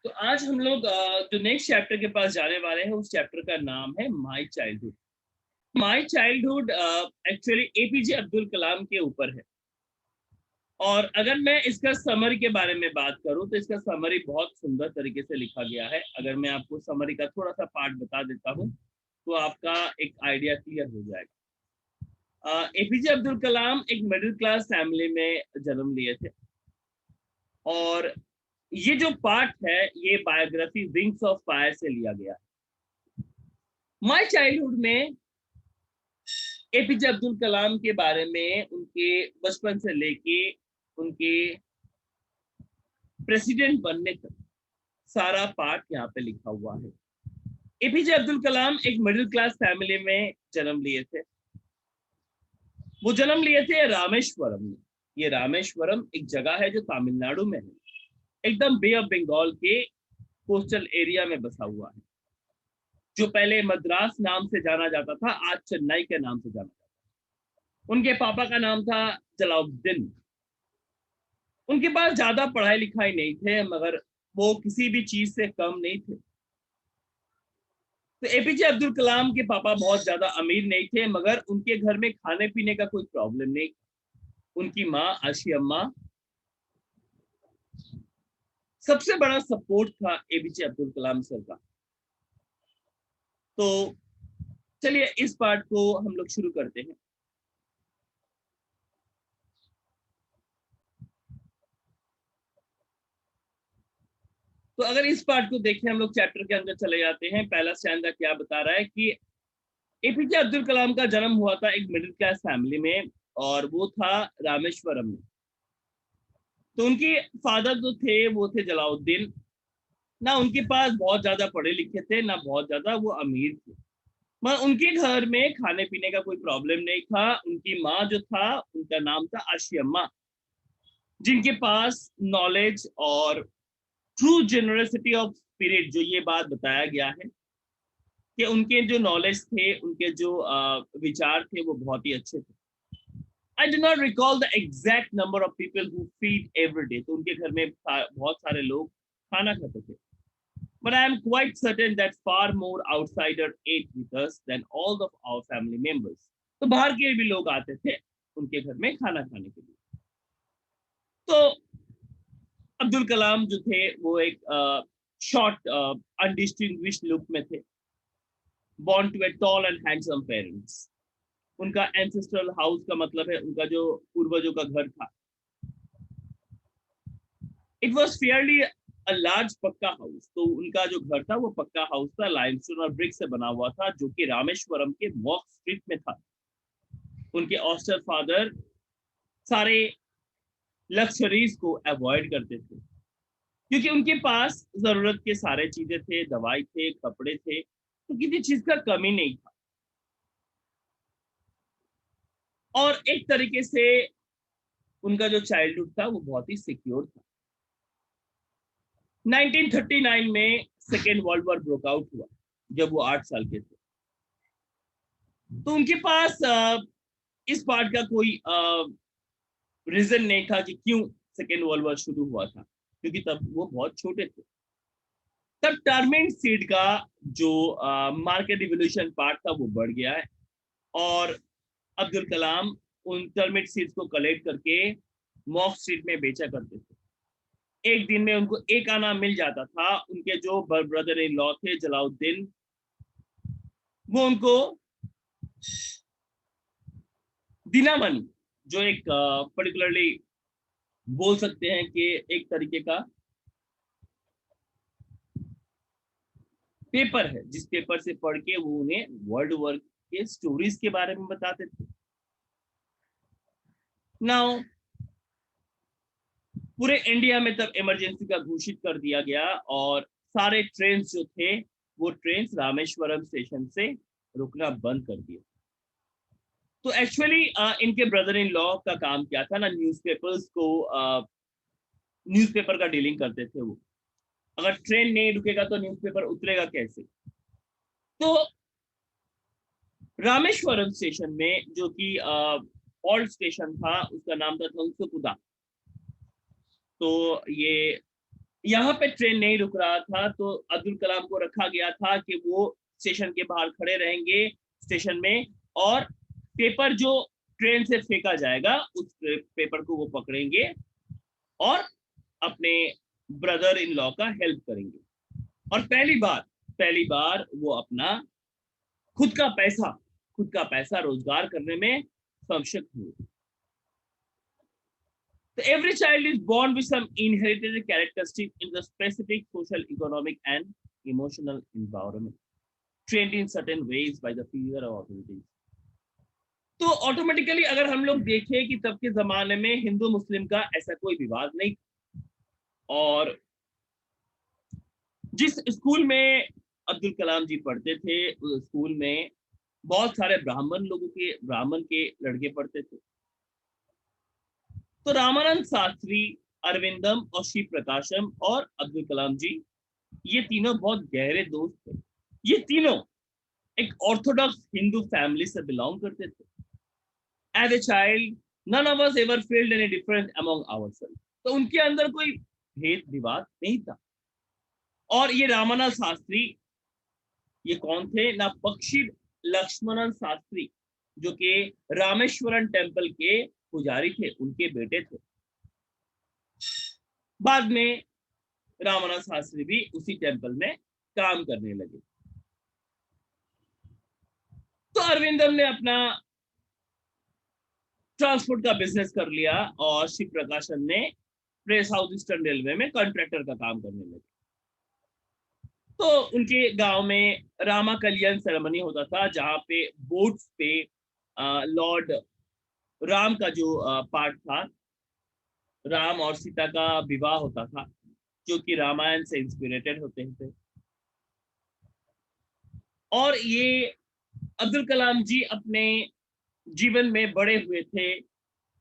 तो आज हम लोग जो नेक्स्ट चैप्टर के पास जाने वाले हैं उस चैप्टर का नाम है my childhood. My childhood actually APJ Abdul Kalam के ऊपर है। और अगर मैं इसका समरी के बारे में बात करूं तो इसका समरी बहुत सुंदर तरीके से लिखा गया है। अगर मैं आपको समरी का थोड़ा सा पार्ट बता देता हूं तो आपका एक आइडिया क्लियर हो जाएगा। एपीजे अब्दुल कलाम एक मिडिल क्लास फैमिली में जन्म लिए थे। और ये जो पार्ट है ये बायोग्राफी विंग्स ऑफ फायर से लिया गया है। माय चाइल्डहुड में एपीजे अब्दुल कलाम के बारे में उनके बचपन से लेके उनके प्रेसिडेंट बनने तक सारा पार्ट यहाँ पे लिखा हुआ है। एपीजे अब्दुल कलाम एक मिडिल क्लास फैमिली में जन्म लिए थे। वो जन्म लिए थे रामेश्वरम में। ये रामेश्वरम एक जगह है जो तमिलनाडु में है, एकदम बे ऑफ बंगाल के कोस्टल एरिया में बसा हुआ है, जो पहले मद्रास नाम से जाना जाता था, आज चेन्नई के नाम से जाना जाता है। उनके पापा का नाम था जलाउद्दीन। उनके पास ज्यादा पढ़ाई लिखाई नहीं थे, मगर वो किसी भी चीज से कम नहीं थे। तो एपीजे अब्दुल कलाम के पापा बहुत ज्यादा अमीर नहीं थे, मगर उनके घर में खाने पीने का कोई प्रॉब्लम नहीं। उनकी माँ आशी अम्मा सबसे बड़ा सपोर्ट था एपीजे अब्दुल कलाम सर का। तो चलिए इस पार्ट को हम लोग शुरू करते हैं। तो अगर इस पार्ट को देखें, हम लोग चैप्टर के अंदर चले जाते हैं। पहला स्टैंडा क्या बता रहा है कि एपीजे अब्दुल कलाम का जन्म हुआ था एक मिडिल क्लास फैमिली में, और वो था रामेश्वरम में। तो उनके फादर जो थे वो थे जलाउद्दीन। ना उनके पास बहुत ज्यादा पढ़े लिखे थे, ना बहुत ज्यादा वो अमीर थे, मगर उनके घर में खाने पीने का कोई प्रॉब्लम नहीं था। उनकी माँ जो था उनका नाम था आशियम्मा, जिनके पास नॉलेज और ट्रू जेनरसिटी ऑफ स्पिरिट, जो ये बात बताया गया है कि उनके जो नॉलेज थे, उनके जो विचार थे वो बहुत ही अच्छे थे। I do not recall the exact number of people who feed every day. तो उनके घर में बहुत सारे लोग खाना खाते थे, but I am quite certain that far more outsider ate with us than all of our family members. तो बाहर के भी लोग आते थे उनके घर में खाना खाने के लिए। तो अब्दुल कलाम जो थे वो एक शॉर्ट अनडिस्टिंग्विश्ड लुक में थे, born to a tall and handsome parents। उनका एंसेस्ट्रल हाउस का मतलब है उनका जो पूर्वजों का घर था। It was Fairlie a large पक्का हाउस। तो उनका जो घर था वो पक्का हाउस था, लाइमस्टोन और ब्रिक से बना हुआ था, जो कि रामेश्वरम के मॉक स्ट्रीट में था। उनके ऑस्टर फादर सारे लग्जरीज को अवॉइड करते थे, क्योंकि उनके पास जरूरत के सारे चीजें थे, दवाई थे, कपड़े थे, तो किसी चीज का कमी नहीं था। और एक तरीके से उनका जो चाइल्डहुड था वो बहुत ही सिक्योर था। 1939 में second world war broke out हुआ, जब वो 8 साल के थे। तो उनके पास इस बात का कोई रीजन नहीं था कि क्यों सेकेंड वर्ल्ड वॉर शुरू हुआ था, क्योंकि तब वो बहुत छोटे थे। तब टर्मेंट सीड का जो मार्केट रिवोल्यूशन पार्ट था वो बढ़ गया है, और अब्दुल कलाम उन टर्मेंट सीड्स को कलेक्ट करके मॉक स्ट्रीट में बेचा करते थे। एक दिन में उनको एक आना मिल जाता था। उनके जो ब्रदर इन लॉ थे जलाउद्दीन, वो उनको दिनामन, जो एक पर्टिकुलरली बोल सकते हैं कि एक तरीके का पेपर है, जिस पेपर से पढ़ के वो उन्हें वर्ल्ड वॉर के स्टोरीज के बारे में बताते थे। नाउ पूरे इंडिया में तब इमरजेंसी का घोषित कर दिया गया, और सारे ट्रेन जो थे वो ट्रेन रामेश्वरम स्टेशन से रुकना बंद कर दिया। तो एक्चुअली इनके ब्रदर इन लॉ का काम क्या था ना, न्यूज़पेपर्स को न्यूज़पेपर का डीलिंग करते थे वो। अगर ट्रेन नहीं रुकेगा तो न्यूज़पेपर उतरेगा कैसे? तो रामेश्वरम स्टेशन में, जो कि ओल्ड स्टेशन था, उसका नाम था धनसुकुदा। तो ये यहाँ पे ट्रेन नहीं रुक रहा था, तो अब्दुल कलाम को रखा गया था कि वो स्टेशन के बाहर खड़े रहेंगे स्टेशन में, और पेपर जो ट्रेन से फेंका जाएगा उस पेपर को वो पकड़ेंगे और अपने ब्रदर इन लॉ का हेल्प करेंगे। और पहली बार वो अपना खुद का पैसा रोजगार करने में सक्षम हुए। So every child is born with some inherited characteristic in the specific social, economic, and emotional environment, trained in certain ways by the fear of authorities. तो ऑटोमेटिकली अगर हम लोग देखें कि तब के जमाने में हिंदू मुस्लिम का ऐसा कोई विवाद नहीं, और जिस स्कूल में अब्दुल कलाम जी पढ़ते थे उस स्कूल में बहुत सारे ब्राह्मण के लड़के पढ़ते थे। तो रामानंद शास्त्री, अरविंदम और शिव प्रकाशम और अब्दुल कलाम जी, ये तीनों बहुत गहरे दोस्त थे। ये तीनों एक ऑर्थोडॉक्स हिंदू फैमिली से बिलोंग करते थे। As a child none of us ever felt any difference among ourself. तो उनके अंदर कोई भेद विवाद नहीं था। और ये रामानंद शास्त्री, ये कौन थे ना? पक्षी लक्ष्मणन शास्त्री, जो कि रामेश्वरन टेम्पल के पुजारी थे, उनके बेटे थे। बाद में रामानंद शास्त्री भी उसी टेम्पल में काम करने लगे। तो अरविंदम ने अपना ट्रांसपोर्ट का बिजनेस कर लिया और शिव प्रकाशन ने साउथ ईस्टर्न रेलवे में कॉन्ट्रैक्टर का काम करने लगे। तो उनके गांव में रामा कल्याण सेरेमनी होता था, जहां पे बोट्स पे लॉर्ड राम का जो पार्ट था, राम और सीता का विवाह होता था, जो कि रामायण से इंस्पिरेटेड होते थे। और ये अब्दुल कलाम जी अपने जीवन में बड़े हुए थे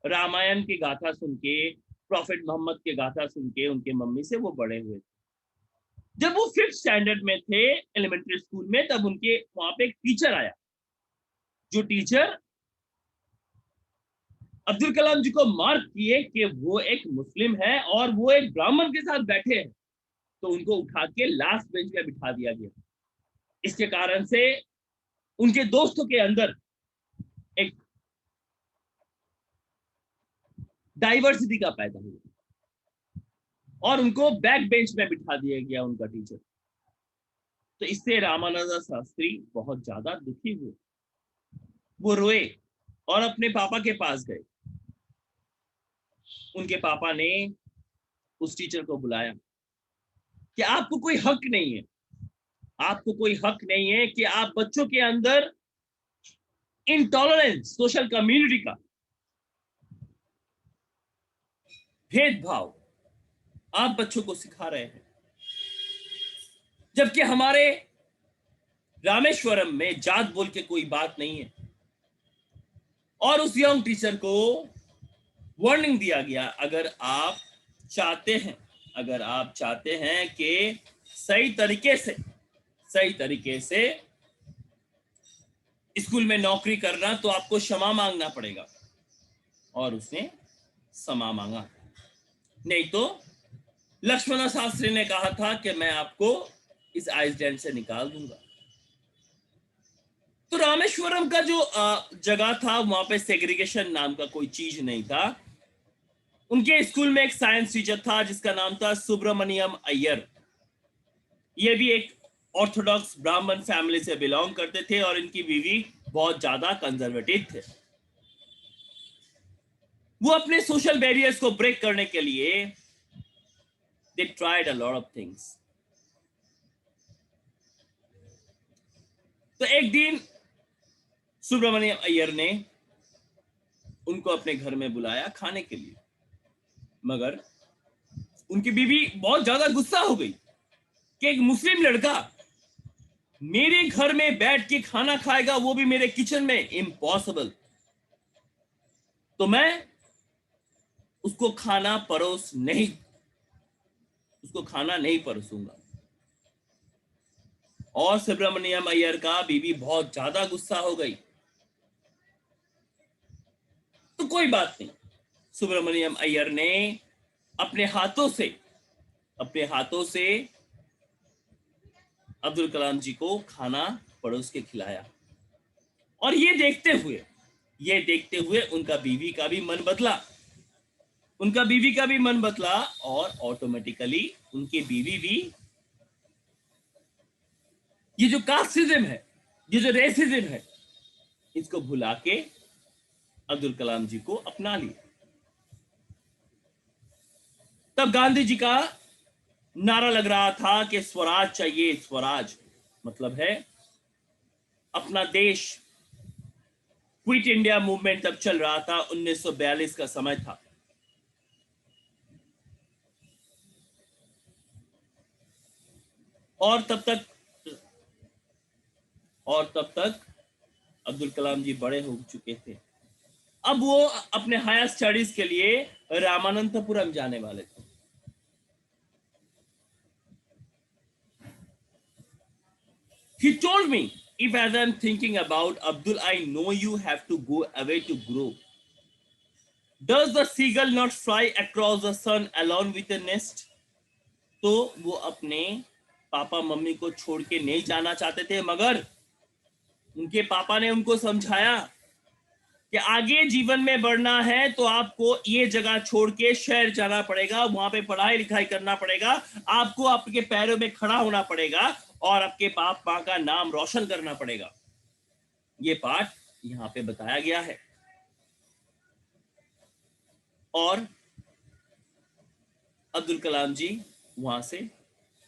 रामायण की गाथा सुन के, प्रॉफिट मोहम्मद के गाथा सुन के उनके मम्मी से वो बड़े हुए थे। जब वो 5th स्टैंडर्ड में थे एलिमेंट्री स्कूल में, तब उनके वहां पे एक टीचर आया, जो टीचर अब्दुल कलाम जी को मार्क किए कि वो एक मुस्लिम है और वो एक ब्राह्मण के साथ बैठे हैं, तो उनको उठा के लास्ट बेंच पे बिठा दिया गया। इसके कारण से उनके दोस्तों के अंदर एक डाइवर्सिटी का पैदा हुआ और उनको बैक बेंच में बिठा दिया गया उनका टीचर। तो इससे रामानंद शास्त्री बहुत ज्यादा दुखी हुए, वो रोए और अपने पापा के पास गए। उनके पापा ने उस टीचर को बुलाया कि आपको कोई हक नहीं है, आपको कोई हक नहीं है कि आप बच्चों के अंदर इंटॉलरेंस, सोशल कम्युनिटी का भेदभाव आप बच्चों को सिखा रहे हैं। जबकि हमारे रामेश्वरम में जात बोल के कोई बात नहीं है। और उस यंग टीचर को वार्निंग दिया गया, अगर आप चाहते हैं कि सही तरीके से स्कूल में नौकरी करना, तो आपको क्षमा मांगना पड़ेगा। और उसने क्षमा मांगा, नहीं तो लक्ष्मण शास्त्री ने कहा था कि मैं आपको इस आइसलैंड से निकाल दूंगा। तो रामेश्वरम का जो जगह था, वहां पे सेग्रीगेशन नाम का कोई चीज नहीं था। उनके स्कूल में एक साइंस टीचर था जिसका नाम था सुब्रमण्यम अय्यर। ये भी एक ऑर्थोडॉक्स ब्राह्मण फैमिली से बिलोंग करते थे और इनकी बीवी बहुत ज्यादा कंजर्वेटिव थे। वो अपने सोशल बैरियर्स को ब्रेक करने के लिए they tried a lot of things. तो एक दिन सुब्रमण्यम अय्यर ने उनको अपने घर में बुलाया खाने के लिए, मगर उनकी बीवी बहुत ज्यादा गुस्सा हो गई कि एक मुस्लिम लड़का मेरे घर में बैठ के खाना खाएगा, वो भी मेरे किचन में, इम्पॉसिबल। तो मैं उसको खाना नहीं परोसूंगा। और सुब्रमण्यम अय्यर का बीवी बहुत ज्यादा गुस्सा हो गई। तो कोई बात नहीं, सुब्रमण्यम अय्यर ने अपने हाथों से अपने हाथों से अब्दुल कलाम जी को खाना परोस के खिलाया। और ये देखते हुए उनका बीवी का भी मन बदला, और ऑटोमेटिकली उनकी बीवी भी ये जो कास्टिज्म है, ये जो रेसिज्म है, इसको भुला के अब्दुल कलाम जी को अपना लिया। तब गांधी जी का नारा लग रहा था कि स्वराज चाहिए, स्वराज मतलब है अपना देश। क्विट इंडिया मूवमेंट तब चल रहा था, 1942 का समय था। और तब तक अब्दुल कलाम जी बड़े हो चुके थे। अब वो अपने हायर स्टडीज के लिए रामानंतपुरम जाने वाले थे। He told me, if as I'm thinking about Abdul, I know you have to go away to grow. Does the seagull not fly across the sun alone with a nest? तो वो अपने papa mummy को छोड़ के नहीं जाना चाहते थे, मगर उनके पापा ने उनको समझाया कि आगे जीवन में बढ़ना है तो आपको ये जगह छोड़ के शहर जाना पड़ेगा, वहां पे पढ़ाई लिखाई करना पड़ेगा, आपको आपके पैरों में खड़ा होना पड़ेगा और आपके बाप माँ का नाम रोशन करना पड़ेगा। ये पाठ यहाँ पे बताया गया है। और अब्दुल कलाम जी वहां से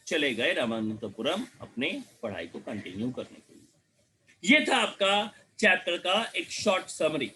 चले गए रामानंतपुरम अपने पढ़ाई को कंटिन्यू करने के लिए। ये था आपका चैप्टर का एक शॉर्ट समरी।